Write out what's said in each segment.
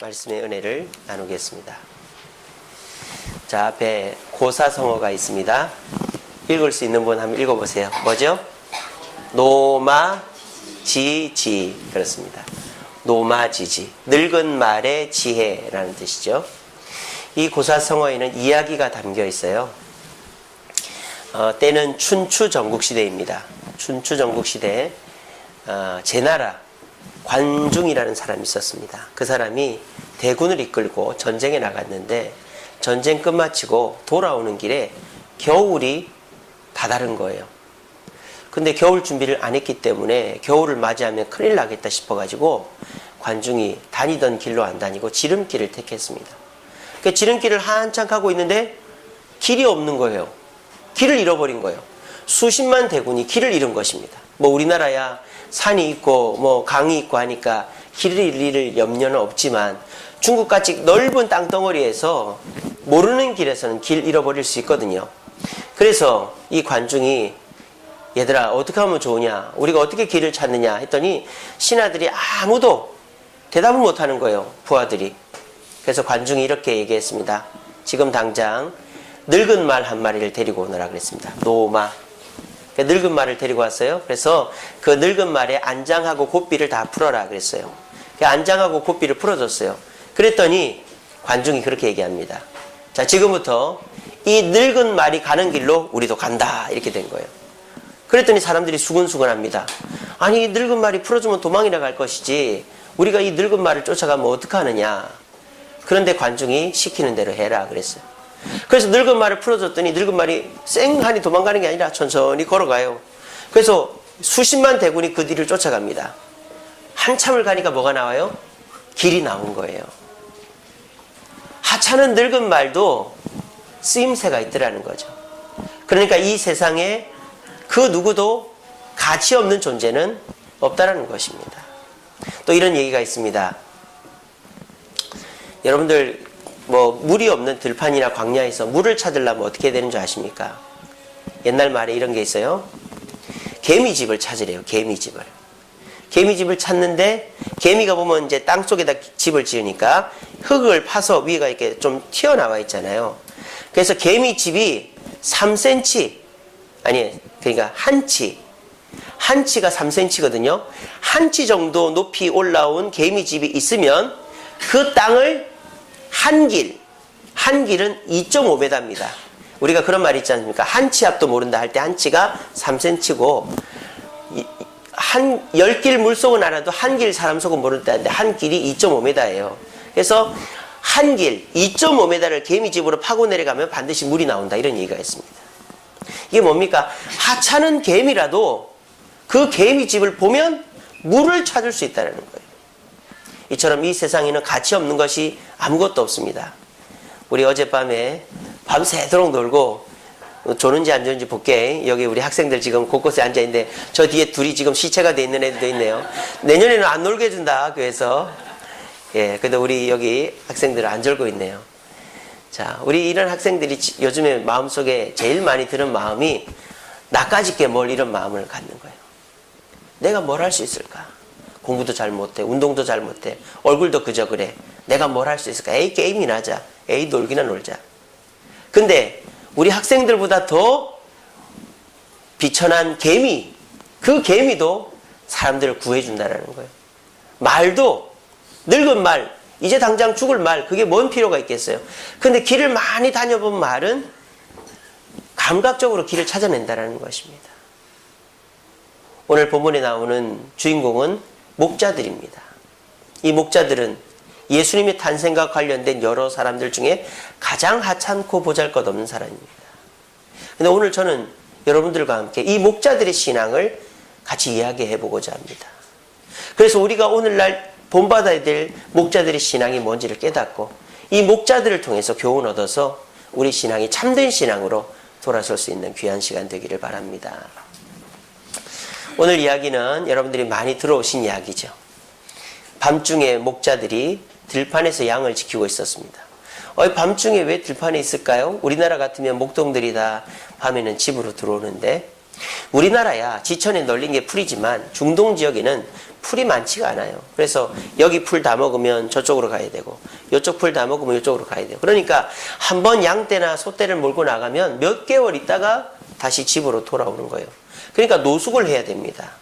말씀의 은혜를 나누겠습니다. 자, 앞에 고사성어가 있습니다. 읽을 수 있는 분 한번 읽어보세요. 뭐죠? 노마지지. 그렇습니다. 노마지지. 늙은 말의 지혜라는 뜻이죠. 이 고사성어에는 이야기가 담겨 있어요. 때는 춘추 전국시대입니다. 춘추 전국시대에 제나라 관중이라는 사람이 있었습니다. 그 사람이 대군을 이끌고 전쟁에 나갔는데 전쟁 끝마치고 돌아오는 길에 겨울이 다다른 거예요. 근데 겨울 준비를 안 했기 때문에 겨울을 맞이하면 큰일 나겠다 싶어가지고 관중이 다니던 길로 안 다니고 지름길을 택했습니다. 그 지름길을 한참 가고 있는데 길이 없는 거예요. 길을 잃어버린 거예요. 수십만 대군이 길을 잃은 것입니다. 뭐 우리나라야 산이 있고 뭐 강이 있고 하니까 길을 잃을 염려는 없지만 중국같이 넓은 땅덩어리에서 모르는 길에서는 길 잃어버릴 수 있거든요. 그래서 이 관중이 얘들아 어떻게 하면 좋으냐, 우리가 어떻게 길을 찾느냐 했더니 신하들이 아무도 대답을 못하는 거예요. 부하들이. 그래서 관중이 이렇게 얘기했습니다. 지금 당장 늙은 말 한 마리를 데리고 오너라 그랬습니다. 노마. 늙은 말을 데리고 왔어요. 그래서 그 늙은 말에 안장하고 고삐를 다 풀어라 그랬어요. 그 안장하고 고삐를 풀어줬어요. 그랬더니 관중이 그렇게 얘기합니다. 자, 지금부터 이 늙은 말이 가는 길로 우리도 간다. 이렇게 된 거예요. 그랬더니 사람들이 수근수근합니다. 아니, 이 늙은 말이 풀어주면 도망이나 갈 것이지 우리가 이 늙은 말을 쫓아가면 어떡하느냐. 그런데 관중이 시키는 대로 해라 그랬어요. 그래서 늙은 말을 풀어줬더니 늙은 말이 쌩하니 도망가는 게 아니라 천천히 걸어가요. 그래서 수십만 대군이 그 뒤를 쫓아갑니다. 한참을 가니까 뭐가 나와요? 길이 나온 거예요. 하찮은 늙은 말도 쓰임새가 있더라는 거죠. 그러니까 이 세상에 그 누구도 가치 없는 존재는 없다라는 것입니다. 또 이런 얘기가 있습니다. 여러분들 뭐 물이 없는 들판이나 광야에서 물을 찾으려면 어떻게 해야 되는 줄 아십니까? 옛날 말에 이런 게 있어요. 개미집을 찾으래요. 개미집을. 개미집을 찾는데 개미가 보면 이제 땅속에다 집을 지으니까 흙을 파서 위가 이렇게 좀 튀어나와 있잖아요. 그래서 개미집이 3cm 아니 그러니까 한치가 3cm거든요. 한치 정도 높이 올라온 개미집이 있으면 그 땅을 한 길은 2.5m입니다. 우리가 그런 말 있지 않습니까? 한치 앞도 모른다 할 때 한치가 3cm고 한 10길 물속은 알아도 한 길 사람 속은 모른다는데 한 길이 2.5m예요. 그래서 한 길 2.5m를 개미집으로 파고 내려가면 반드시 물이 나온다 이런 얘기가 있습니다. 이게 뭡니까? 하찮은 개미라도 그 개미집을 보면 물을 찾을 수 있다는 거예요. 이처럼 이 세상에는 가치 없는 것이 아무것도 없습니다. 우리 어젯밤에 밤새도록 놀고 조는지 안 조는지 볼게. 여기 우리 학생들 지금 곳곳에 앉아있는데 저 뒤에 둘이 지금 시체가 돼 있는 애들도 있네요. 내년에는 안 놀게 해준다 학교에서. 예, 그래도 우리 여기 학생들은 안 졸고 있네요. 자, 우리 이런 학생들이 요즘에 마음속에 제일 많이 드는 마음이 나까짓 게 뭘 이런 마음을 갖는 거예요. 내가 뭘 할 수 있을까? 공부도 잘 못해, 운동도 잘 못해, 얼굴도 그저 그래. 내가 뭘 할 수 있을까? 에이 게임이나 하자. 에이 놀기나 놀자. 근데 우리 학생들보다 더 비천한 개미, 그 개미도 사람들을 구해준다는 거예요. 말도 늙은 말, 이제 당장 죽을 말, 그게 뭔 필요가 있겠어요. 근데 길을 많이 다녀본 말은 감각적으로 길을 찾아낸다는 것입니다. 오늘 본문에 나오는 주인공은 목자들입니다. 이 목자들은 예수님의 탄생과 관련된 여러 사람들 중에 가장 하찮고 보잘것없는 사람입니다. 근데 오늘 저는 여러분들과 함께 이 목자들의 신앙을 같이 이야기해 보고자 합니다. 그래서 우리가 오늘날 본받아야 될 목자들의 신앙이 뭔지를 깨닫고 이 목자들을 통해서 교훈 얻어서 우리 신앙이 참된 신앙으로 돌아설 수 있는 귀한 시간 되기를 바랍니다. 오늘 이야기는 여러분들이 많이 들어오신 이야기죠. 밤중에 목자들이 들판에서 양을 지키고 있었습니다. 밤중에 왜 들판에 있을까요? 우리나라 같으면 목동들이 다 밤에는 집으로 들어오는데 우리나라야 지천에 널린 게 풀이지만 중동 지역에는 풀이 많지가 않아요. 그래서 여기 풀 다 먹으면 저쪽으로 가야 되고 이쪽 풀 다 먹으면 이쪽으로 가야 돼요. 그러니까 한번 양떼나 소떼를 몰고 나가면 몇 개월 있다가 다시 집으로 돌아오는 거예요. 그러니까 노숙을 해야 됩니다.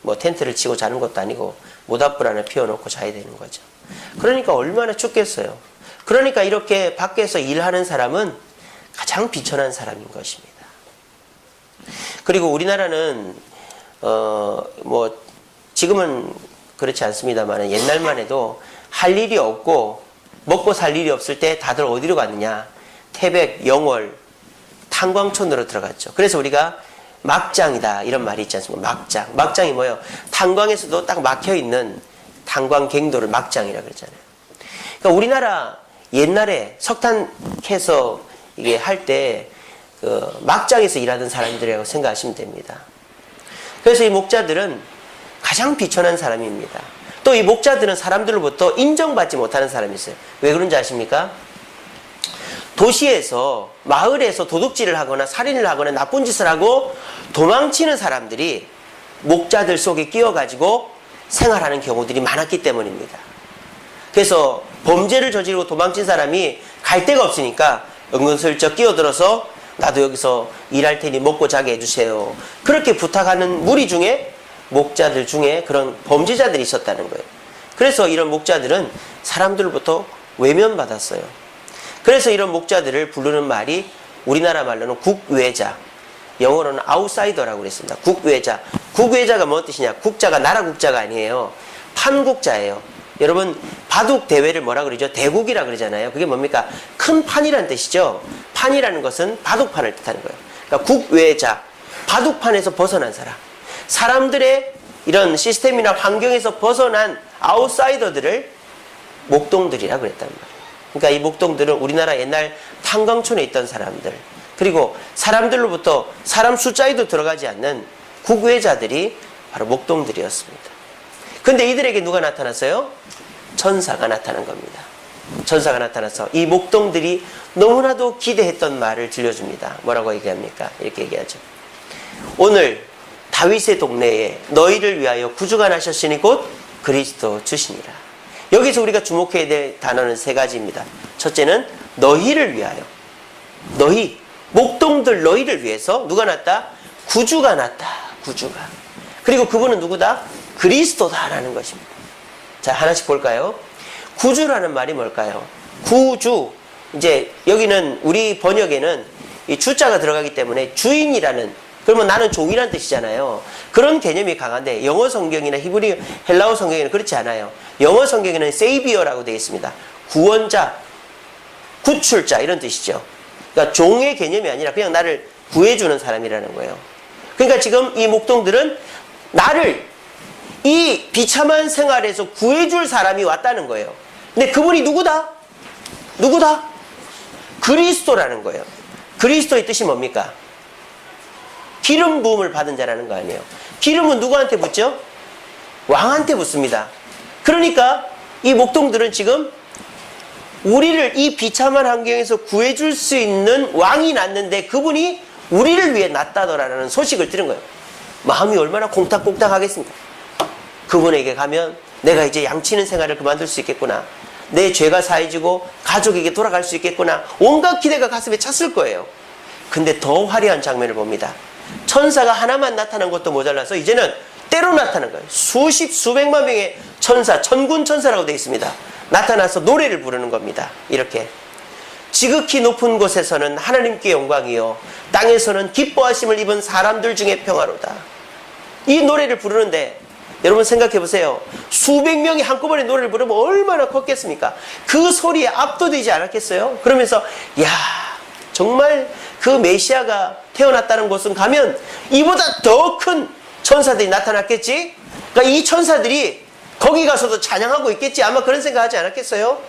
뭐 텐트를 치고 자는 것도 아니고 모닥불 하나 피워놓고 자야 되는 거죠. 그러니까 얼마나 춥겠어요. 그러니까 이렇게 밖에서 일하는 사람은 가장 비천한 사람인 것입니다. 그리고 우리나라는 뭐 지금은 그렇지 않습니다만 옛날만 해도 할 일이 없고 먹고 살 일이 없을 때 다들 어디로 갔느냐, 태백, 영월, 탄광촌으로 들어갔죠. 그래서 우리가 막장이다 이런 말이 있지 않습니까? 막장이 뭐예요? 탄광에서도 딱 막혀있는 탄광갱도를 막장이라고 그러잖아요. 그러니까 우리나라 옛날에 석탄 캐서 이게 할 때 그 막장에서 일하던 사람들이라고 생각하시면 됩니다. 그래서 이 목자들은 가장 비천한 사람입니다. 또 이 목자들은 사람들로부터 인정받지 못하는 사람이 있어요. 왜 그런지 아십니까? 도시에서 마을에서 도둑질을 하거나 살인을 하거나 나쁜 짓을 하고 도망치는 사람들이 목자들 속에 끼어가지고 생활하는 경우들이 많았기 때문입니다. 그래서 범죄를 저지르고 도망친 사람이 갈 데가 없으니까 은근슬쩍 끼어들어서 나도 여기서 일할 테니 먹고 자게 해주세요. 그렇게 부탁하는 무리 중에 목자들 중에 그런 범죄자들이 있었다는 거예요. 그래서 이런 목자들은 사람들로부터 외면받았어요. 그래서 이런 목자들을 부르는 말이 우리나라 말로는 국외자, 영어로는 아웃사이더라고 그랬습니다. 국외자. 국외자가 뭔 뜻이냐? 국자가 나라 국자가 아니에요. 판국자예요. 여러분 바둑 대회를 뭐라 그러죠? 대국이라 그러잖아요. 그게 뭡니까? 큰 판이라는 뜻이죠. 판이라는 것은 바둑판을 뜻하는 거예요. 그러니까 국외자, 바둑판에서 벗어난 사람, 사람들의 이런 시스템이나 환경에서 벗어난 아웃사이더들을 목동들이라 그랬단 말이에요. 그러니까 이 목동들은 우리나라 옛날 탄광촌에 있던 사람들, 그리고 사람들로부터 사람 숫자에도 들어가지 않는 국외자들이 바로 목동들이었습니다. 근데 이들에게 누가 나타났어요? 천사가 나타난 겁니다. 천사가 나타나서 이 목동들이 너무나도 기대했던 말을 들려줍니다. 뭐라고 얘기합니까? 이렇게 얘기하죠. 오늘 다윗의 동네에 너희를 위하여 구주가 나셨으니 곧 그리스도 주시니라. 여기서 우리가 주목해야 될 단어는 세 가지입니다. 첫째는 너희를 위하여. 너희, 목동들 너희를 위해서 누가 났다? 구주가 났다. 구주가. 그리고 그분은 누구다? 그리스도다라는 것입니다. 자, 하나씩 볼까요? 구주라는 말이 뭘까요? 구주. 이제 여기는 우리 번역에는 이 주자가 들어가기 때문에 주인이라는, 그러면 나는 종이라는 뜻이잖아요. 그런 개념이 강한데 영어 성경이나 히브리 헬라어 성경에는 그렇지 않아요. 영어 성경에는 세이비어라고 되어 있습니다. 구원자, 구출자 이런 뜻이죠. 그러니까 종의 개념이 아니라 그냥 나를 구해주는 사람이라는 거예요. 그러니까 지금 이 목동들은 나를 이 비참한 생활에서 구해줄 사람이 왔다는 거예요. 근데 그분이 누구다? 누구다? 그리스도라는 거예요. 그리스도의 뜻이 뭡니까? 기름 부음을 받은 자라는 거 아니에요. 기름은 누구한테 붓죠? 왕한테 붓습니다. 그러니까 이 목동들은 지금 우리를 이 비참한 환경에서 구해줄 수 있는 왕이 났는데 그분이 우리를 위해 났다더라는 소식을 들은 거예요. 마음이 얼마나 콩닥콩닥 하겠습니까? 그분에게 가면 내가 이제 양치는 생활을 그만둘 수 있겠구나. 내 죄가 사해지고 가족에게 돌아갈 수 있겠구나. 온갖 기대가 가슴에 찼을 거예요. 근데 더 화려한 장면을 봅니다. 천사가 하나만 나타난 것도 모자라서 이제는 때로 나타난 거예요. 수십 수백만 명의 천사, 천군 천사라고 되어 있습니다. 나타나서 노래를 부르는 겁니다. 이렇게 지극히 높은 곳에서는 하나님께 영광이요 땅에서는 기뻐하심을 입은 사람들 중에 평화로다. 이 노래를 부르는데 여러분 생각해 보세요. 수백 명이 한꺼번에 노래를 부르면 얼마나 컸겠습니까? 그 소리에 압도되지 않았겠어요? 그러면서 야 정말 그 메시아가 태어났다는 곳은 가면 이보다 더 큰 천사들이 나타났겠지? 그러니까 이 천사들이 거기 가서도 찬양하고 있겠지? 아마 그런 생각하지 않았겠어요?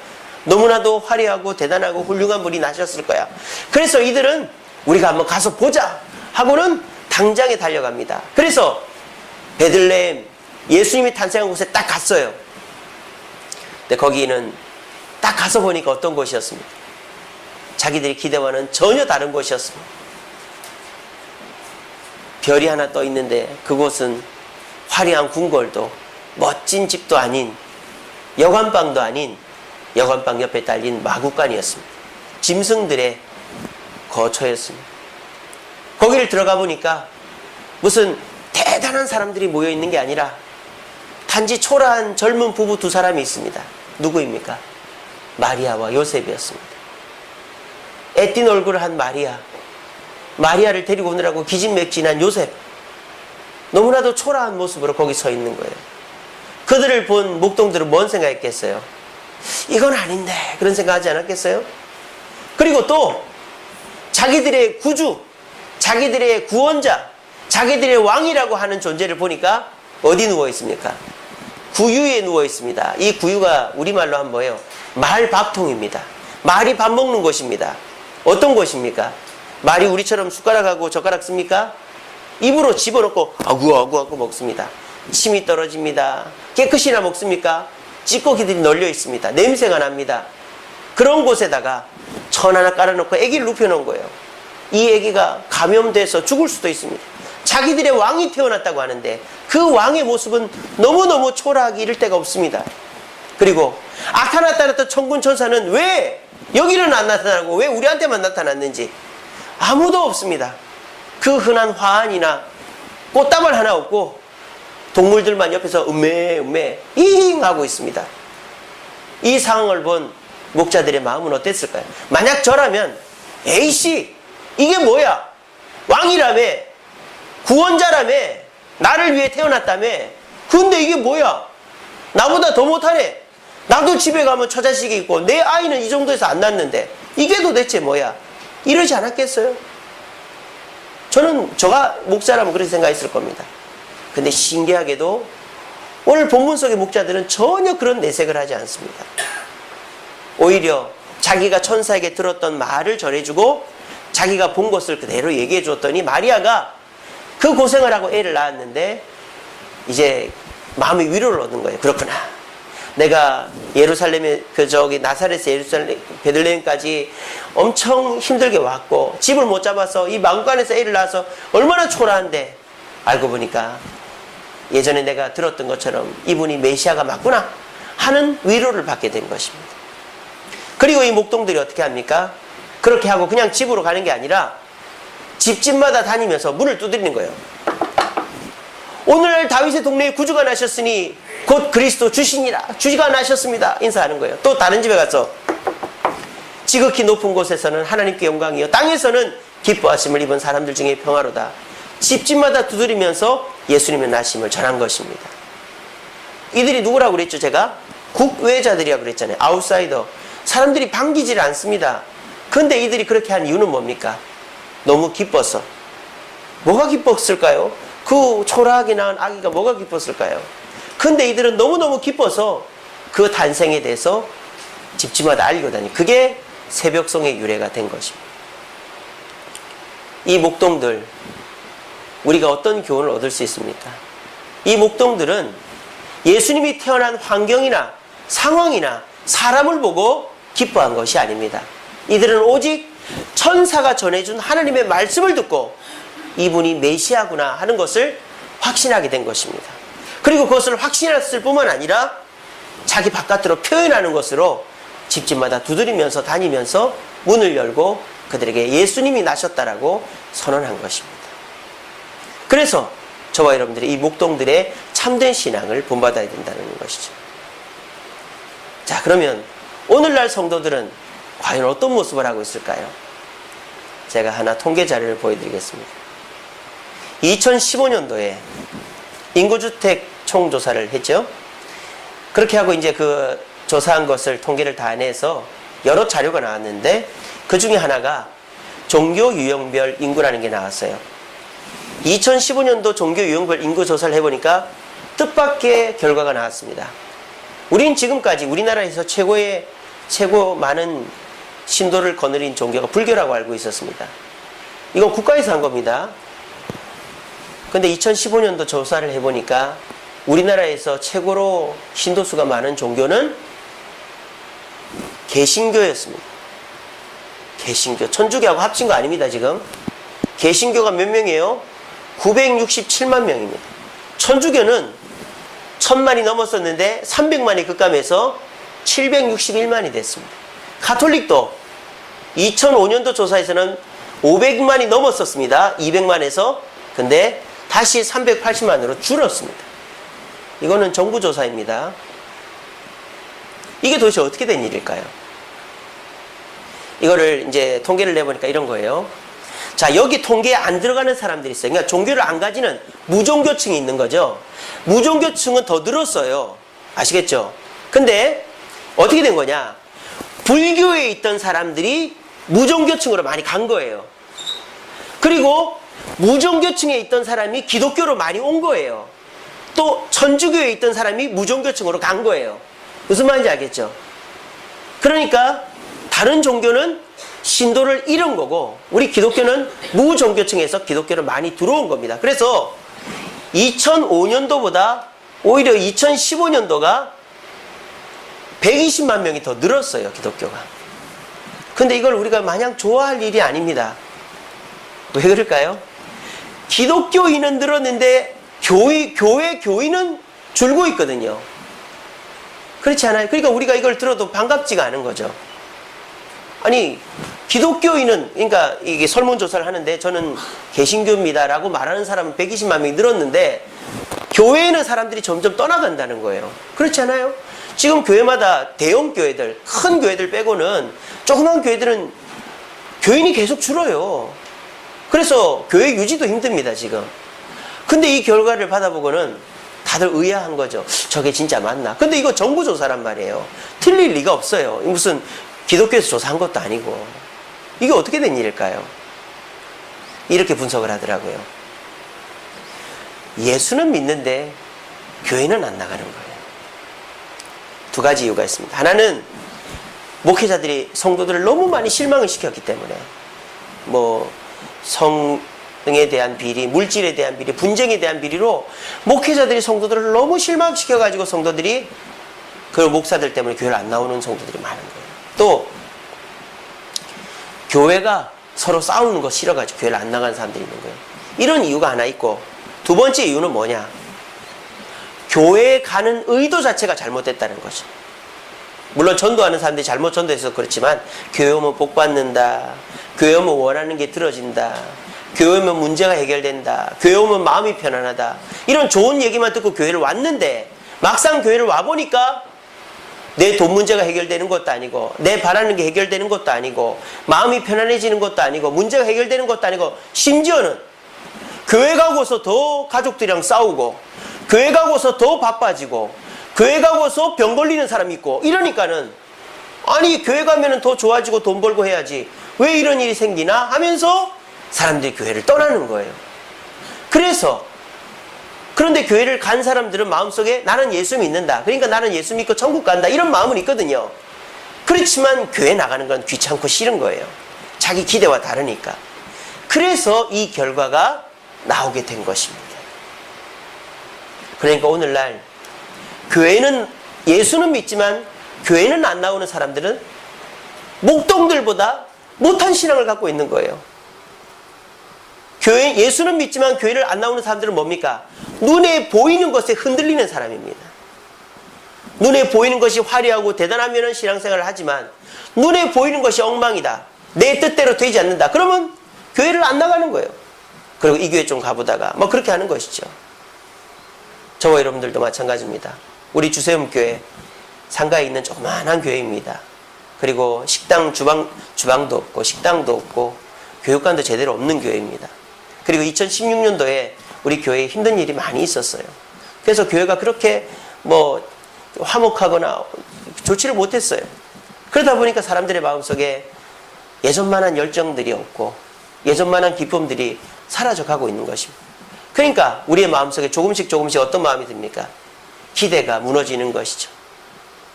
너무나도 화려하고 대단하고 훌륭한 분이 나셨을 거야. 그래서 이들은 우리가 한번 가서 보자 하고는 당장에 달려갑니다. 그래서 베들레헴 예수님이 탄생한 곳에 딱 갔어요. 근데 거기는 딱 가서 보니까 어떤 곳이었습니까? 자기들이 기대와는 전혀 다른 곳이었습니다. 별이 하나 떠 있는데 그곳은 화려한 궁궐도 멋진 집도 아닌 여관방도 아닌 여관방 옆에 딸린 마구간이었습니다. 짐승들의 거처였습니다. 거기를 들어가 보니까 무슨 대단한 사람들이 모여 있는 게 아니라 단지 초라한 젊은 부부 두 사람이 있습니다. 누구입니까? 마리아와 요셉이었습니다. 애띤 얼굴을 한 마리아를 데리고 오느라고 기진맥진한 요셉, 너무나도 초라한 모습으로 거기 서 있는 거예요. 그들을 본 목동들은 뭔 생각했겠어요? 이건 아닌데, 그런 생각하지 않았겠어요? 그리고 또 자기들의 구주, 자기들의 구원자, 자기들의 왕이라고 하는 존재를 보니까 어디 누워 있습니까? 구유에 누워 있습니다. 이 구유가 우리말로 하면 뭐예요? 말밥통입니다. 말이 밥 먹는 곳입니다. 어떤 곳입니까? 말이 우리처럼 숟가락하고 젓가락 씁니까? 입으로 집어넣고 아구아구 먹습니다. 침이 떨어집니다. 깨끗이나 먹습니까? 찌꺼기들이 널려 있습니다. 냄새가 납니다. 그런 곳에다가 천 하나 깔아놓고 아기를 눕혀놓은 거예요. 이 아기가 감염돼서 죽을 수도 있습니다. 자기들의 왕이 태어났다고 하는데 그 왕의 모습은 너무너무 초라하기 이를 데가 없습니다. 그리고 나타났던 천군 천사는 왜 여기는 안 나타나고 왜 우리한테만 나타났는지 아무도 없습니다. 그 흔한 화환이나 꽃다발 하나 없고 동물들만 옆에서 음메 잉 하고 있습니다. 이 상황을 본 목자들의 마음은 어땠을까요? 만약 저라면 에이씨 이게 뭐야? 왕이라며, 구원자라며, 나를 위해 태어났다며, 근데 이게 뭐야? 나보다 더 못하네. 나도 집에 가면 처자식이 있고 내 아이는 이 정도에서 안 낳는데 이게 도대체 뭐야? 이러지 않았겠어요? 저는 저가 목사라면 그렇게 생각했을 겁니다. 근데 신기하게도 오늘 본문 속의 목자들은 전혀 그런 내색을 하지 않습니다. 오히려 자기가 천사에게 들었던 말을 전해주고 자기가 본 것을 그대로 얘기해 줬더니 마리아가 그 고생을 하고 애를 낳았는데 이제 마음의 위로를 얻은 거예요. 그렇구나. 내가 예루살렘에 나사렛에서 예루살렘 베들레헴까지 엄청 힘들게 왔고 집을 못 잡아서 이 마구간에서 애를 낳아서 얼마나 초라한데 알고 보니까 예전에 내가 들었던 것처럼 이분이 메시아가 맞구나 하는 위로를 받게 된 것입니다. 그리고 이 목동들이 어떻게 합니까? 그렇게 하고 그냥 집으로 가는 게 아니라 집집마다 다니면서 문을 두드리는 거예요. 오늘날 다윗의 동네에 구주가 나셨으니 곧 그리스도 주시니라. 주가 나셨습니다. 인사하는 거예요. 또 다른 집에 가서 지극히 높은 곳에서는 하나님께 영광이요 땅에서는 기뻐하심을 입은 사람들 중에 평화로다. 집집마다 두드리면서 예수님의 나심을 전한 것입니다. 이들이 누구라고 그랬죠? 제가 국외자들이라고 그랬잖아요. 아웃사이더. 사람들이 반기질 않습니다. 근데 이들이 그렇게 한 이유는 뭡니까? 너무 기뻐서. 뭐가 기뻤을까요? 그 초라하게 낳은 아기가 뭐가 기뻤을까요? 근데 이들은 너무너무 기뻐서 그 탄생에 대해서 집집마다 알리고 다니. 그게 새벽송의 유래가 된 것입니다. 이 목동들, 우리가 어떤 교훈을 얻을 수 있습니까? 이 목동들은 예수님이 태어난 환경이나 상황이나 사람을 보고 기뻐한 것이 아닙니다. 이들은 오직 천사가 전해준 하나님의 말씀을 듣고 이분이 메시아구나 하는 것을 확신하게 된 것입니다. 그리고 그것을 확신했을 뿐만 아니라 자기 바깥으로 표현하는 것으로 집집마다 두드리면서 다니면서 문을 열고 그들에게 예수님이 나셨다라고 선언한 것입니다. 그래서 저와 여러분들이 이 목동들의 참된 신앙을 본받아야 된다는 것이죠. 자, 그러면 오늘날 성도들은 과연 어떤 모습을 하고 있을까요? 제가 하나 통계 자료를 보여드리겠습니다. 2015년도에 인구주택 총조사를 했죠. 그렇게 하고 이제 그 조사한 것을 통계를 다 내서 여러 자료가 나왔는데 그 중에 하나가 종교 유형별 인구라는 게 나왔어요. 2015년도 종교 유형별 인구 조사를 해보니까 뜻밖의 결과가 나왔습니다. 우린 지금까지 우리나라에서 최고 많은 신도를 거느린 종교가 불교라고 알고 있었습니다. 이건 국가에서 한 겁니다. 근데 2015년도 조사를 해보니까 우리나라에서 최고로 신도수가 많은 종교는 개신교였습니다. 개신교. 천주교하고 합친 거 아닙니다, 지금. 개신교가 몇 명이에요? 967만 명입니다. 천주교는 1000만이 넘었었는데 300만이 급감해서 761만이 됐습니다. 가톨릭도 2005년도 조사에서는 500만이 넘었었습니다. 200만에서. 근데 다시 380만으로 줄었습니다. 이거는 정부 조사입니다. 이게 도대체 어떻게 된 일일까요? 이거를 이제 통계를 내보니까 이런 거예요. 자, 여기 통계에 안 들어가는 사람들이 있어요. 그러니까 종교를 안 가지는 무종교층이 있는 거죠. 무종교층은 더 늘었어요. 아시겠죠? 근데 어떻게 된 거냐? 불교에 있던 사람들이 무종교층으로 많이 간 거예요. 그리고 무종교층에 있던 사람이 기독교로 많이 온 거예요. 또 천주교에 있던 사람이 무종교층으로 간 거예요. 무슨 말인지 알겠죠? 그러니까 다른 종교는 신도를 잃은 거고 우리 기독교는 무종교층에서 기독교로 많이 들어온 겁니다. 그래서 2005년도보다 오히려 2015년도가 120만 명이 더 늘었어요. 기독교가. 근데 이걸 우리가 마냥 좋아할 일이 아닙니다. 왜 그럴까요? 기독교인은 늘었는데 교회 교인은 줄고 있거든요. 그렇지 않아요? 그러니까 우리가 이걸 들어도 반갑지가 않은 거죠. 아니, 기독교인은, 그러니까 이게 설문조사를 하는데 저는 개신교입니다라고 말하는 사람은 120만 명이 늘었는데 교회에는 사람들이 점점 떠나간다는 거예요. 그렇지 않아요? 지금 교회마다 대형 교회들, 큰 교회들 빼고는 조그만 교회들은 교인이 계속 줄어요. 그래서 교회 유지도 힘듭니다, 지금. 근데 이 결과를 받아보고는 다들 의아한 거죠. 저게 진짜 맞나? 근데 이거 정부 조사란 말이에요. 틀릴 리가 없어요. 무슨 기독교에서 조사한 것도 아니고. 이게 어떻게 된 일일까요? 이렇게 분석을 하더라고요. 예수는 믿는데 교회는 안 나가는 거예요. 두 가지 이유가 있습니다. 하나는 목회자들이 성도들을 너무 많이 실망을 시켰기 때문에 성에 대한 비리, 물질에 대한 비리, 분쟁에 대한 비리로 목회자들이 성도들을 너무 실망시켜가지고 성도들이 그 목사들 때문에 교회를 안 나오는 성도들이 많은 거예요. 또 교회가 서로 싸우는 거 싫어가지고 교회를 안 나가는 사람들이 있는 거예요. 이런 이유가 하나 있고 두 번째 이유는 뭐냐? 교회에 가는 의도 자체가 잘못됐다는 거죠. 물론 전도하는 사람들이 잘못 전도해서 그렇지만 교회 오면 복 받는다, 교회 오면 원하는 게 들어진다, 교회 오면 문제가 해결된다, 교회 오면 마음이 편안하다, 이런 좋은 얘기만 듣고 교회를 왔는데 막상 교회를 와보니까 내 돈 문제가 해결되는 것도 아니고 내 바라는 게 해결되는 것도 아니고 마음이 편안해지는 것도 아니고 문제가 해결되는 것도 아니고 심지어는 교회 가고서 더 가족들이랑 싸우고 교회 가고서 더 바빠지고 교회 가고서 병 걸리는 사람이 있고 이러니까는 아니 교회 가면은 더 좋아지고 돈 벌고 해야지 왜 이런 일이 생기나 하면서 사람들이 교회를 떠나는 거예요. 그런데 교회를 간 사람들은 마음속에 나는 예수 믿는다. 그러니까 나는 예수 믿고 천국 간다. 이런 마음은 있거든요. 그렇지만 교회 나가는 건 귀찮고 싫은 거예요. 자기 기대와 다르니까. 그래서 이 결과가 나오게 된 것입니다. 그러니까 오늘날 교회는 예수는 믿지만 교회는 안 나오는 사람들은 목동들보다 못한 신앙을 갖고 있는 거예요. 예수는 믿지만 교회를 안 나오는 사람들은 뭡니까? 눈에 보이는 것에 흔들리는 사람입니다. 눈에 보이는 것이 화려하고 대단하면 신앙생활을 하지만 눈에 보이는 것이 엉망이다. 내 뜻대로 되지 않는다. 그러면 교회를 안 나가는 거예요. 그리고 이 교회 좀 가보다가 그렇게 하는 것이죠. 저와 여러분들도 마찬가지입니다. 우리 주세움교회 상가에 있는 조그마한 교회입니다. 그리고 식당 주방도 없고 식당도 없고 교육관도 제대로 없는 교회입니다. 그리고 2016년도에 우리 교회에 힘든 일이 많이 있었어요. 그래서 교회가 그렇게 화목하거나 좋지를 못했어요. 그러다 보니까 사람들의 마음속에 예전만한 열정들이 없고 예전만한 기쁨들이 사라져 가고 있는 것입니다. 그러니까 우리의 마음속에 조금씩 어떤 마음이 듭니까? 기대가 무너지는 것이죠.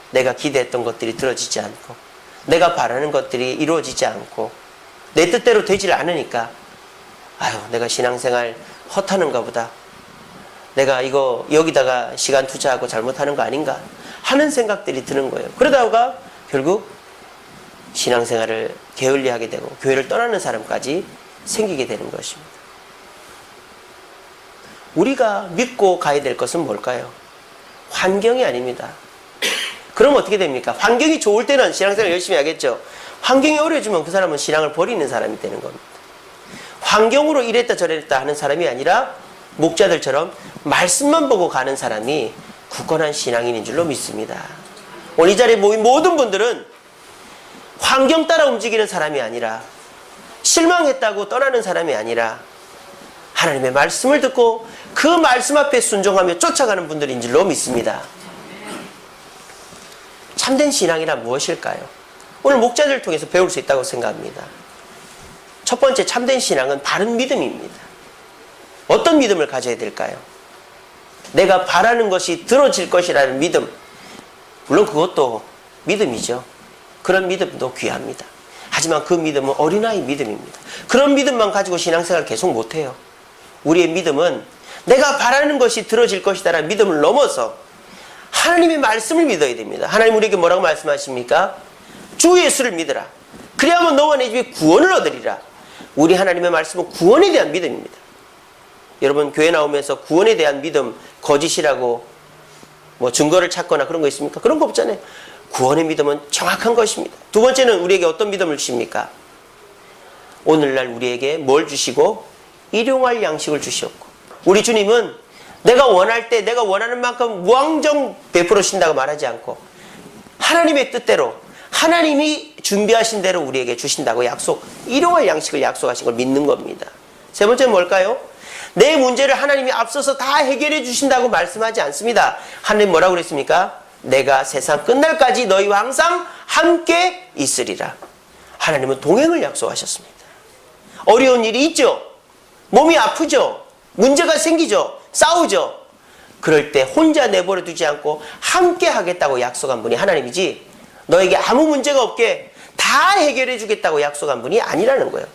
내가 기대했던 것들이 들어지지 않고 내가 바라는 것들이 이루어지지 않고 내 뜻대로 되질 않으니까 내가 신앙생활 헛하는가 보다. 내가 이거 여기다가 시간 투자하고 잘못하는 거 아닌가 하는 생각들이 드는 거예요. 그러다가 결국 신앙생활을 게을리하게 되고 교회를 떠나는 사람까지 생기게 되는 것입니다. 우리가 믿고 가야 될 것은 뭘까요? 환경이 아닙니다. 그럼 어떻게 됩니까? 환경이 좋을 때는 신앙생활 열심히 하겠죠. 환경이 어려워지면 그 사람은 신앙을 버리는 사람이 되는 겁니다. 환경으로 이랬다 저랬다 하는 사람이 아니라 목자들처럼 말씀만 보고 가는 사람이 굳건한 신앙인인 줄로 믿습니다. 오늘 이 자리에 모인 모든 분들은 환경 따라 움직이는 사람이 아니라, 실망했다고 떠나는 사람이 아니라 하나님의 말씀을 듣고 그 말씀 앞에 순종하며 쫓아가는 분들인 줄로 믿습니다. 참된 신앙이란 무엇일까요? 오늘 목자들을 통해서 배울 수 있다고 생각합니다. 첫 번째, 참된 신앙은 바른 믿음입니다. 어떤 믿음을 가져야 될까요? 내가 바라는 것이 들어질 것이라는 믿음. 물론 그것도 믿음이죠. 그런 믿음도 귀합니다. 하지만 그 믿음은 어린아이 믿음입니다. 그런 믿음만 가지고 신앙생활 계속 못해요. 우리의 믿음은 내가 바라는 것이 들어질 것이다라는 믿음을 넘어서 하나님의 말씀을 믿어야 됩니다. 하나님 우리에게 뭐라고 말씀하십니까? 주 예수를 믿으라. 그리하면 너와 내 집에 구원을 얻으리라. 우리 하나님의 말씀은 구원에 대한 믿음입니다. 여러분 교회 나오면서 구원에 대한 믿음 거짓이라고 뭐 증거를 찾거나 그런 거 있습니까? 그런 거 없잖아요. 구원의 믿음은 정확한 것입니다. 두 번째는 우리에게 어떤 믿음을 주십니까? 오늘날 우리에게 뭘 주시고? 일용할 양식을 주셨고, 우리 주님은 내가 원할 때 내가 원하는 만큼 무한정 베풀어 주신다고 말하지 않고 하나님의 뜻대로 하나님이 준비하신 대로 우리에게 주신다고 일용할 양식을 약속하신 걸 믿는 겁니다. 세 번째는 뭘까요? 내 문제를 하나님이 앞서서 다 해결해 주신다고 말씀하지 않습니다. 하나님 뭐라고 그랬습니까? 내가 세상 끝날까지 너희와 항상 함께 있으리라. 하나님은 동행을 약속하셨습니다. 어려운 일이 있죠. 몸이 아프죠. 문제가 생기죠. 싸우죠. 그럴 때 혼자 내버려 두지 않고 함께 하겠다고 약속한 분이 하나님이지, 너에게 아무 문제가 없게 다 해결해 주겠다고 약속한 분이 아니라는 거예요.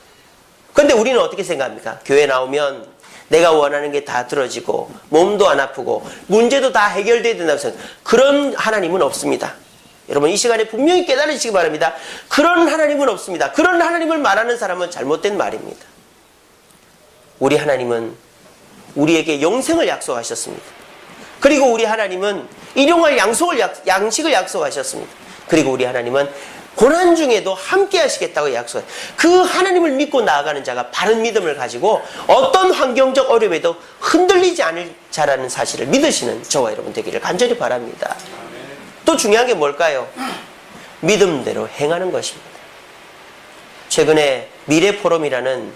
그런데 우리는 어떻게 생각합니까? 교회 나오면 내가 원하는 게 다 들어지고 몸도 안 아프고 문제도 다 해결돼야 된다고 생각해요. 그런 하나님은 없습니다. 여러분 이 시간에 분명히 깨달으시기 바랍니다. 그런 하나님은 없습니다. 그런 하나님을 말하는 사람은 잘못된 말입니다. 우리 하나님은 우리에게 영생을 약속하셨습니다. 그리고 우리 하나님은 일용할 양식을 약속하셨습니다. 그리고 우리 하나님은 고난 중에도 함께 하시겠다고 약속해요. 그 하나님을 믿고 나아가는 자가 바른 믿음을 가지고 어떤 환경적 어려움에도 흔들리지 않을 자라는 사실을 믿으시는 저와 여러분 되기를 간절히 바랍니다. 또 중요한 게 뭘까요? 믿음대로 행하는 것입니다. 최근에 미래포럼이라는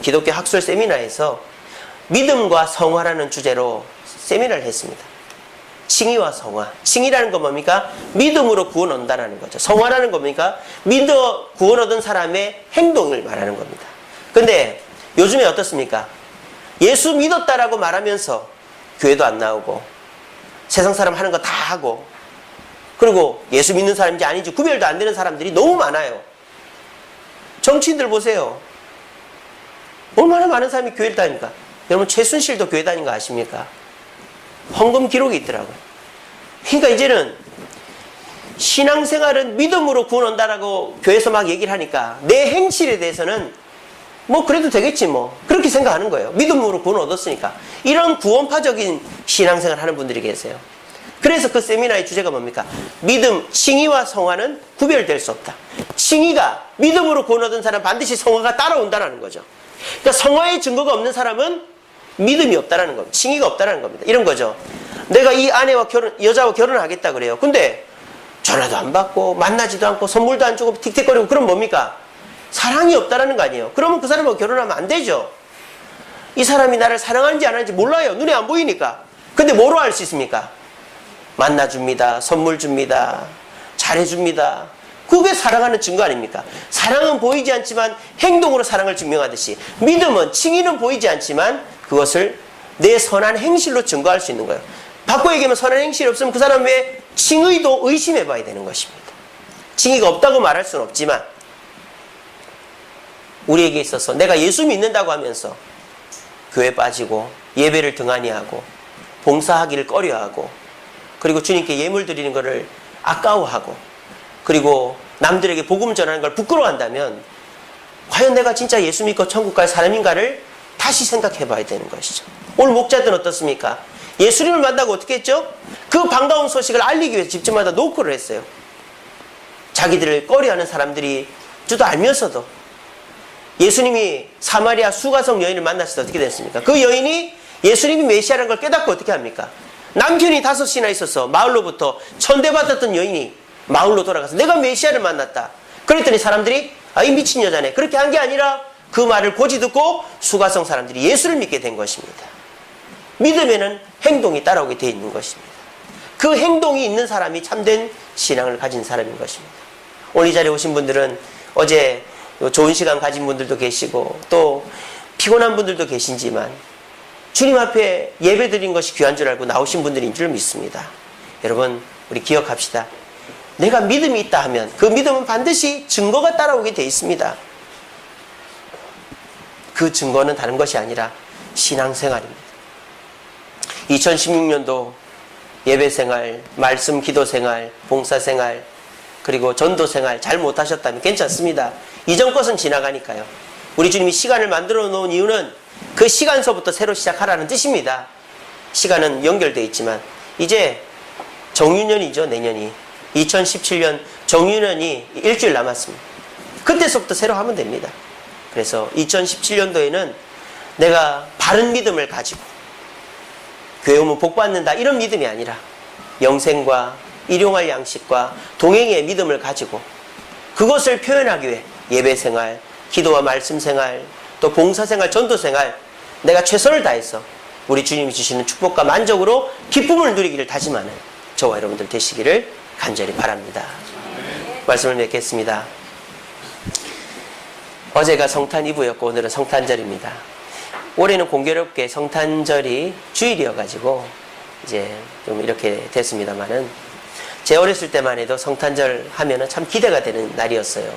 기독교 학술 세미나에서 믿음과 성화라는 주제로 세미나를 했습니다. 칭의와 성화. 칭의라는 건 뭡니까? 믿음으로 구원 얻는다는 거죠. 성화라는 겁니까? 믿어 구원 얻은 사람의 행동을 말하는 겁니다. 근데 요즘에 어떻습니까? 예수 믿었다라고 말하면서 교회도 안 나오고 세상 사람 하는 거 다 하고, 그리고 예수 믿는 사람인지 아닌지 구별도 안 되는 사람들이 너무 많아요. 정치인들 보세요. 얼마나 많은 사람이 교회를 다닙니까? 여러분 최순실도 교회 다닌 거 아십니까? 헌금 기록이 있더라고요. 그러니까 이제는 신앙생활은 믿음으로 구원 온다라고 교회에서 막 얘기를 하니까 내 행실에 대해서는 뭐 그래도 되겠지 뭐 그렇게 생각하는 거예요. 믿음으로 구원 얻었으니까. 이런 구원파적인 신앙생활 하는 분들이 계세요. 그래서 그 세미나의 주제가 뭡니까? 믿음, 칭의와 성화는 구별될 수 없다. 칭의가 믿음으로 구원 얻은 사람 반드시 성화가 따라온다는 거죠. 그러니까 성화의 증거가 없는 사람은 믿음이 없다라는 겁니다. 칭의가 없다라는 겁니다. 이런 거죠. 내가 이 여자와 결혼을 하겠다 그래요. 근데 전화도 안 받고 만나지도 않고 선물도 안 주고 틱틱거리고 그럼 뭡니까? 사랑이 없다라는 거 아니에요. 그러면 그 사람하고 결혼하면 안 되죠. 이 사람이 나를 사랑하는지 안 하는지 몰라요. 눈에 안 보이니까. 근데 뭐로 알 수 있습니까? 만나줍니다. 선물 줍니다. 잘해줍니다. 그게 사랑하는 증거 아닙니까? 사랑은 보이지 않지만 행동으로 사랑을 증명하듯이 믿음은, 칭의는 보이지 않지만 그것을 내 선한 행실로 증거할 수 있는 거예요. 바꿔 얘기하면 선한 행실이 없으면 그 사람의 칭의도 의심해 봐야 되는 것입니다. 칭의가 없다고 말할 수는 없지만 우리에게 있어서 내가 예수 믿는다고 하면서 교회 빠지고 예배를 등한히 하고 봉사하기를 꺼려하고 그리고 주님께 예물 드리는 것을 아까워하고 그리고 남들에게 복음 전하는 걸 부끄러워한다면 과연 내가 진짜 예수 믿고 천국 갈 사람인가를 다시 생각해 봐야 되는 것이죠. 오늘 목자들은 어떻습니까? 예수님을 만나고 어떻게 했죠? 그 반가운 소식을 알리기 위해서 집집마다 노크를 했어요. 자기들을 꺼려하는 사람들이 주도 알면서도 예수님이 사마리아 수가성 여인을 만났을 때 어떻게 됐습니까? 그 여인이 예수님이 메시아라는 걸 깨닫고 어떻게 합니까? 남편이 5이나 있어서 마을로부터 천대받았던 여인이 마을로 돌아가서 내가 메시아를 만났다. 그랬더니 사람들이 이 미친 여자네. 그렇게 한 게 아니라 그 말을 고지 듣고 수가성 사람들이 예수를 믿게 된 것입니다. 믿음에는 행동이 따라오게 되어 있는 것입니다. 그 행동이 있는 사람이 참된 신앙을 가진 사람인 것입니다. 오늘 이 자리에 오신 분들은 어제 좋은 시간 가진 분들도 계시고 또 피곤한 분들도 계신지만 주님 앞에 예배 드린 것이 귀한 줄 알고 나오신 분들인 줄 믿습니다. 여러분 우리 기억합시다. 내가 믿음이 있다 하면 그 믿음은 반드시 증거가 따라오게 되어 있습니다. 그 증거는 다른 것이 아니라 신앙생활입니다. 2016년도 예배생활, 말씀 기도생활, 봉사생활 그리고 전도생활 잘 못하셨다면 괜찮습니다. 이전 것은 지나가니까요. 우리 주님이 시간을 만들어 놓은 이유는 그 시간서부터 새로 시작하라는 뜻입니다. 시간은 연결되어 있지만 이제 정유년이죠. 내년이 2017년 정유년이 일주일 남았습니다. 그때서부터 새로 하면 됩니다. 그래서 2017년도에는 내가 바른 믿음을 가지고 교회 오면 복 받는다 이런 믿음이 아니라 영생과 일용할 양식과 동행의 믿음을 가지고 그것을 표현하기 위해 예배생활, 기도와 말씀생활, 또 봉사생활, 전도생활 내가 최선을 다해서 우리 주님이 주시는 축복과 만족으로 기쁨을 누리기를 다짐하는 저와 여러분들 되시기를 간절히 바랍니다. 말씀을 맺겠습니다. 어제가 성탄 이브였고 오늘은 성탄절입니다. 올해는 공교롭게 성탄절이 주일이어가지고 이제 좀 이렇게 됐습니다만은 제 어렸을 때만 해도 성탄절 하면은 참 기대가 되는 날이었어요.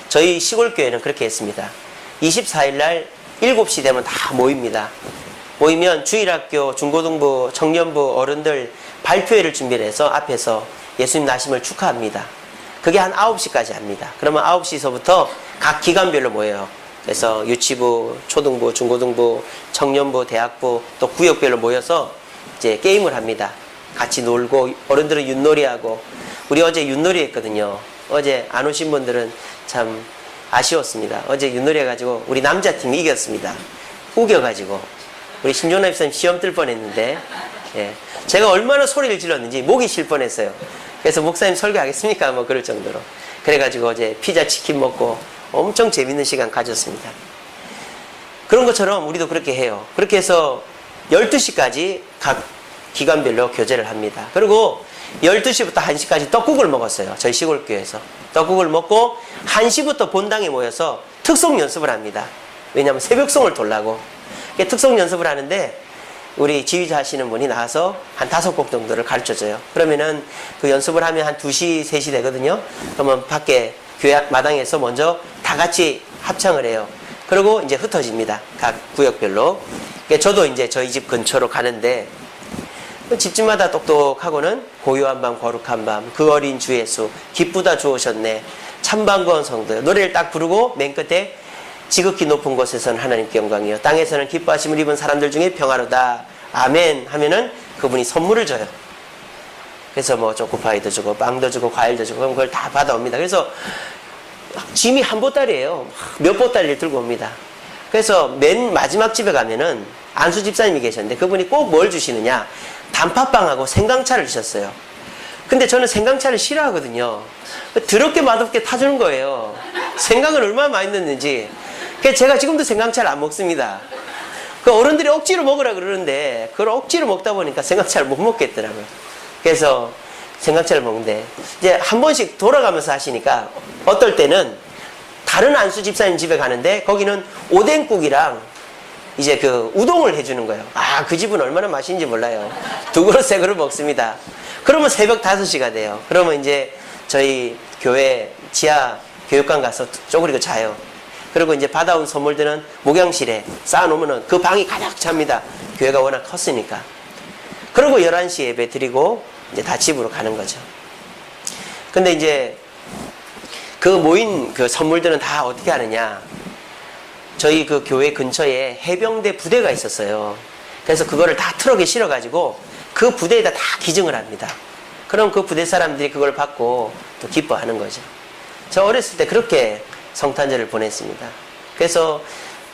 저희 시골교회는 그렇게 했습니다. 24일 날 7시 되면 다 모입니다. 모이면 주일학교, 중고등부, 청년부 어른들 발표회를 준비를 해서 앞에서 예수님 나심을 축하합니다. 그게 한 9시까지 합니다. 그러면 9시서부터 각 기관별로 모여요. 그래서 유치부, 초등부, 중고등부, 청년부, 대학부 또 구역별로 모여서 이제 게임을 합니다. 같이 놀고 어른들은 윷놀이하고 우리 어제 윷놀이 했거든요. 어제 안 오신 분들은 참 아쉬웠습니다. 어제 윷놀이 해가지고 우리 남자팀이 이겼습니다. 우겨가지고 우리 신종남 집사님 시험 뜰 뻔했는데 예. 제가 얼마나 소리를 질렀는지 목이 쉴 뻔했어요. 그래서 목사님 설교하겠습니까? 뭐 그럴 정도로. 그래가지고 어제 피자 치킨 먹고 엄청 재밌는 시간 가졌습니다. 그런 것처럼 우리도 그렇게 해요. 그렇게 해서 12시까지 각 기관별로 교제를 합니다. 그리고 12시부터 1시까지 떡국을 먹었어요. 저희 시골교회에서. 떡국을 먹고 1시부터 본당에 모여서 특송 연습을 합니다. 왜냐하면 새벽송을 돌라고. 특송 연습을 하는데 우리 지휘자 하시는 분이 나와서 한 5곡 정도를 가르쳐줘요. 그러면은 그 연습을 하면 한 2시, 3시 되거든요. 그러면 밖에 교회 마당에서 먼저 다 같이 합창을 해요. 그리고 이제 흩어집니다. 각 구역별로. 저도 이제 저희 집 근처로 가는데 집집마다 똑똑하고는 고요한 밤 거룩한 밤 그 어린 주 예수 기쁘다 주 오셨네 참 반가운 성도 노래를 딱 부르고 맨 끝에 지극히 높은 곳에서는 하나님께 영광이요 땅에서는 기뻐하심을 입은 사람들 중에 평화로다 아멘 하면은 그분이 선물을 줘요. 그래서 뭐 초코파이도 주고 빵도 주고 과일도 주고 그럼 그걸 다 받아옵니다. 그래서 짐이 한 보따리예요. 몇 보따리를 들고 옵니다. 그래서 맨 마지막 집에 가면은 안수 집사님이 계셨는데 그분이 꼭 뭘 주시느냐 단팥빵하고 생강차를 주셨어요. 근데 저는 생강차를 싫어하거든요. 더럽게 맛없게 타주는 거예요. 생강을 얼마나 많이 넣는지. 그래서 제가 지금도 생강차를 안 먹습니다. 그 어른들이 억지로 먹으라 그러는데 그걸 억지로 먹다 보니까 생강차를 못 먹겠더라고요. 그래서 생강차를 먹는데 이제 한 번씩 돌아가면서 하시니까 어떨 때는 다른 안수 집사님 집에 가는데 거기는 오뎅국이랑 이제 그 우동을 해주는 거예요. 아, 그 집은 얼마나 맛있는지 몰라요. 2그릇, 3그릇 먹습니다. 그러면 새벽 5시가 돼요. 그러면 이제 저희 교회 지하 교육관 가서 쪼그리고 자요. 그리고 이제 받아온 선물들은 목양실에 쌓아놓으면 그 방이 가득 찹니다. 교회가 워낙 컸으니까. 그리고 11시 예배 드리고 이제 다 집으로 가는 거죠. 근데 이제 그 모인 그 선물들은 다 어떻게 하느냐. 저희 그 교회 근처에 해병대 부대가 있었어요. 그래서 그거를 다 트럭에 실어가지고 그 부대에다 다 기증을 합니다. 그럼 그 부대 사람들이 그걸 받고 또 기뻐하는 거죠. 저 어렸을 때 그렇게 성탄절을 보냈습니다. 그래서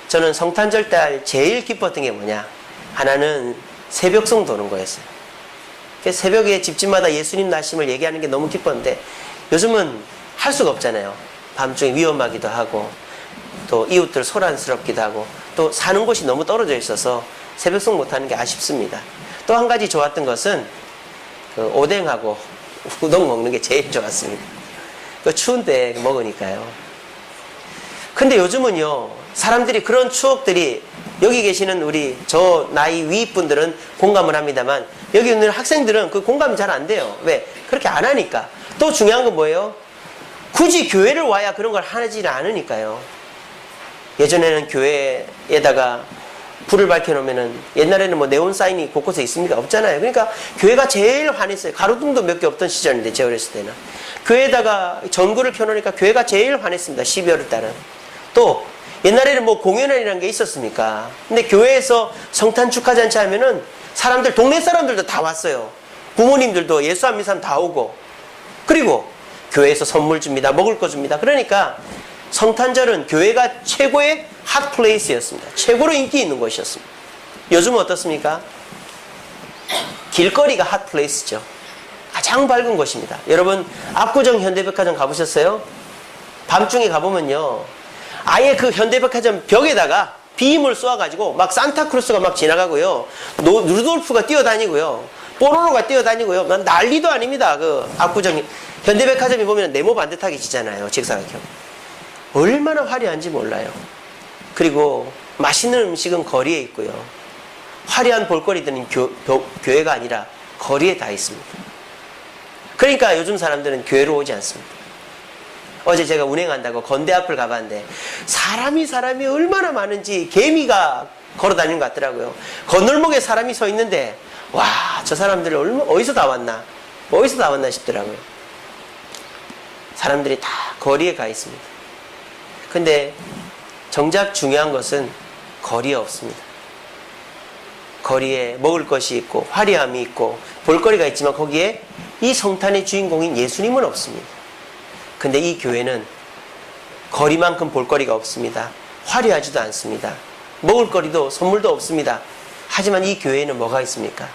저는 성탄절 때 제일 기뻤던 게 뭐냐? 하나는 새벽송 도는 거였어요. 그래서 새벽에 집집마다 예수님 나심을 얘기하는 게 너무 기뻤는데 요즘은 할 수가 없잖아요. 밤중에 위험하기도 하고 또 이웃들 소란스럽기도 하고 또 사는 곳이 너무 떨어져 있어서 새벽송 못하는 게 아쉽습니다. 또 한 가지 좋았던 것은 그 오뎅하고 우동 먹는 게 제일 좋았습니다. 그 추운데 먹으니까요. 근데 요즘은요, 사람들이 그런 추억들이 여기 계시는 우리 저 나이 위 분들은 공감을 합니다만 여기 있는 학생들은 그 공감이 잘 안 돼요. 왜? 그렇게 안 하니까. 또 중요한 건 뭐예요? 굳이 교회를 와야 그런 걸 하지를 않으니까요. 예전에는 교회에다가 불을 밝혀놓으면은 옛날에는 뭐 네온 사인이 곳곳에 있습니까? 없잖아요. 그러니까 교회가 제일 환했어요. 가로등도 몇 개 없던 시절인데 제 어렸을 때는 교회에다가 전구를 켜놓으니까 교회가 제일 환했습니다. 12월 달은. 또 옛날에는 뭐 공연회라는 게 있었습니까? 근데 교회에서 성탄 축하잔치 하면은 사람들 동네 사람들도 다 왔어요. 부모님들도 예수 안 믿는 사람 다 오고 그리고 교회에서 선물 줍니다. 먹을 거 줍니다. 그러니까 성탄절은 교회가 최고의 핫플레이스였습니다. 최고로 인기 있는 곳이었습니다. 요즘은 어떻습니까? 길거리가 핫플레이스죠. 가장 밝은 곳입니다. 여러분 압구정 현대백화점 가보셨어요? 밤중에 가보면요, 아예 그 현대백화점 벽에다가 비임을 쏘아가지고 막 산타크루스가 막 지나가고요, 루돌프가 뛰어다니고요, 뽀로로가 뛰어다니고요, 난리도 아닙니다. 그 압구정 현대백화점이 보면 네모 반듯하게 지잖아요. 직사각형. 얼마나 화려한지 몰라요. 그리고 맛있는 음식은 거리에 있고요, 화려한 볼거리들은 교회가 아니라 거리에 다 있습니다. 그러니까 요즘 사람들은 교회로 오지 않습니다. 어제 제가 운행한다고 건대 앞을 가봤는데 사람이 얼마나 많은지 개미가 걸어다니는 것 같더라고요. 건널목에 사람이 서 있는데 와, 저 사람들 어디서 다 왔나 싶더라고요. 사람들이 다 거리에 가 있습니다. 근데 정작 중요한 것은 거리에 없습니다. 거리에 먹을 것이 있고 화려함이 있고 볼거리가 있지만 거기에 이 성탄의 주인공인 예수님은 없습니다. 근데 이 교회는 거리만큼 볼거리가 없습니다. 화려하지도 않습니다. 먹을거리도 선물도 없습니다. 하지만 이 교회에는 뭐가 있습니까?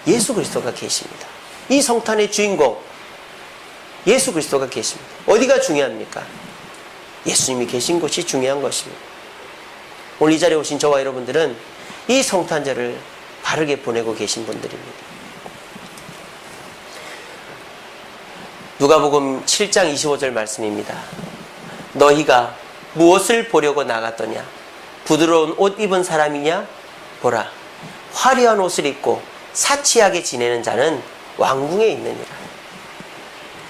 예수 그리스도가 계십니다. 이 성탄의 주인공 예수 그리스도가 계십니다. 어디가 중요합니까? 예수님이 계신 곳이 중요한 것입니다. 오늘 이 자리에 오신 저와 여러분들은 이 성탄절을 바르게 보내고 계신 분들입니다. 누가복음 7장 25절 말씀입니다. 너희가 무엇을 보려고 나갔더냐? 부드러운 옷 입은 사람이냐? 보라, 화려한 옷을 입고 사치하게 지내는 자는 왕궁에 있느니라.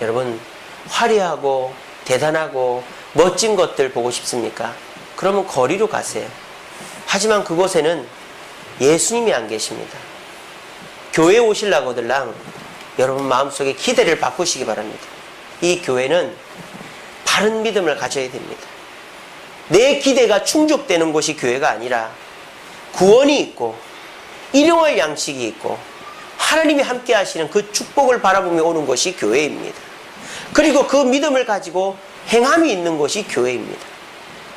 여러분, 화려하고 대단하고 멋진 것들 보고 싶습니까? 그러면 거리로 가세요. 하지만 그곳에는 예수님이 안 계십니다. 교회 오시려고들랑 여러분 마음속에 기대를 바꾸시기 바랍니다. 이 교회는 바른 믿음을 가져야 됩니다. 내 기대가 충족되는 곳이 교회가 아니라 구원이 있고 일용할 양식이 있고 하나님이 함께 하시는 그 축복을 바라보며 오는 것이 교회입니다. 그리고 그 믿음을 가지고 행함이 있는 곳이 교회입니다.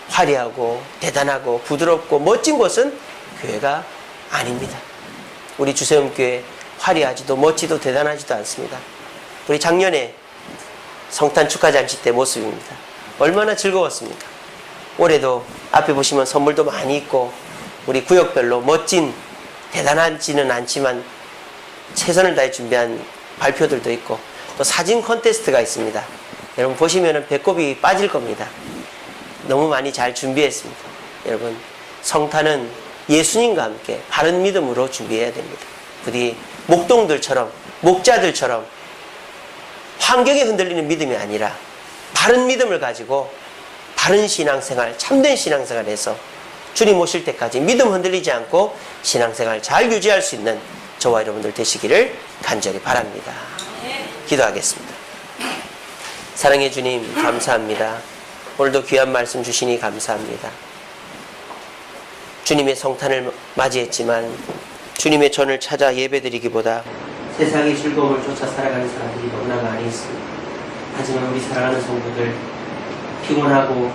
화려하고 대단하고 부드럽고 멋진 곳은 교회가 아닙니다. 우리 주세움교회 화려하지도 멋지도 대단하지도 않습니다. 우리 작년에 성탄 축하잔치 때 모습입니다. 얼마나 즐거웠습니까? 올해도 앞에 보시면 선물도 많이 있고 우리 구역별로 멋진 대단하지는 않지만 최선을 다해 준비한 발표들도 있고 또 사진 콘테스트가 있습니다. 여러분 보시면 배꼽이 빠질 겁니다. 너무 많이 잘 준비했습니다. 여러분, 성탄은 예수님과 함께 바른 믿음으로 준비해야 됩니다. 부디 목동들처럼 목자들처럼 환경에 흔들리는 믿음이 아니라 바른 믿음을 가지고 바른 신앙생활, 참된 신앙생활에서 주님 오실 때까지 믿음 흔들리지 않고 신앙생활 잘 유지할 수 있는 저와 여러분들 되시기를 간절히 바랍니다. 기도하겠습니다. 사랑해 주님, 감사합니다. 오늘도 귀한 말씀 주시니 감사합니다. 주님의 성탄을 맞이했지만 주님의 전을 찾아 예배드리기보다 세상의 즐거움을 쫓아 살아가는 사람들이 너무나 많이 있습니다. 하지만 우리 사랑하는 성도들, 피곤하고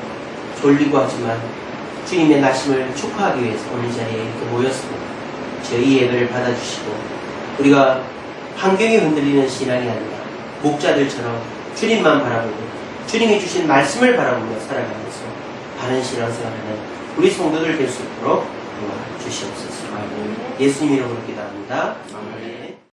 졸리고 하지만 주님의 나심을 축하하기 위해서 오늘 자리에 이렇게 모였습니다. 저희 예배를 받아주시고 우리가 환경이 흔들리는 신앙이 아니라 목자들처럼 주님만 바라보고 주님이 주신 말씀을 바라보며 살아가면서 바른 신앙생활하는 우리 성도들 될 수 있도록 도와주시옵소서. 예수님 이름으로 기도합니다. 아멘.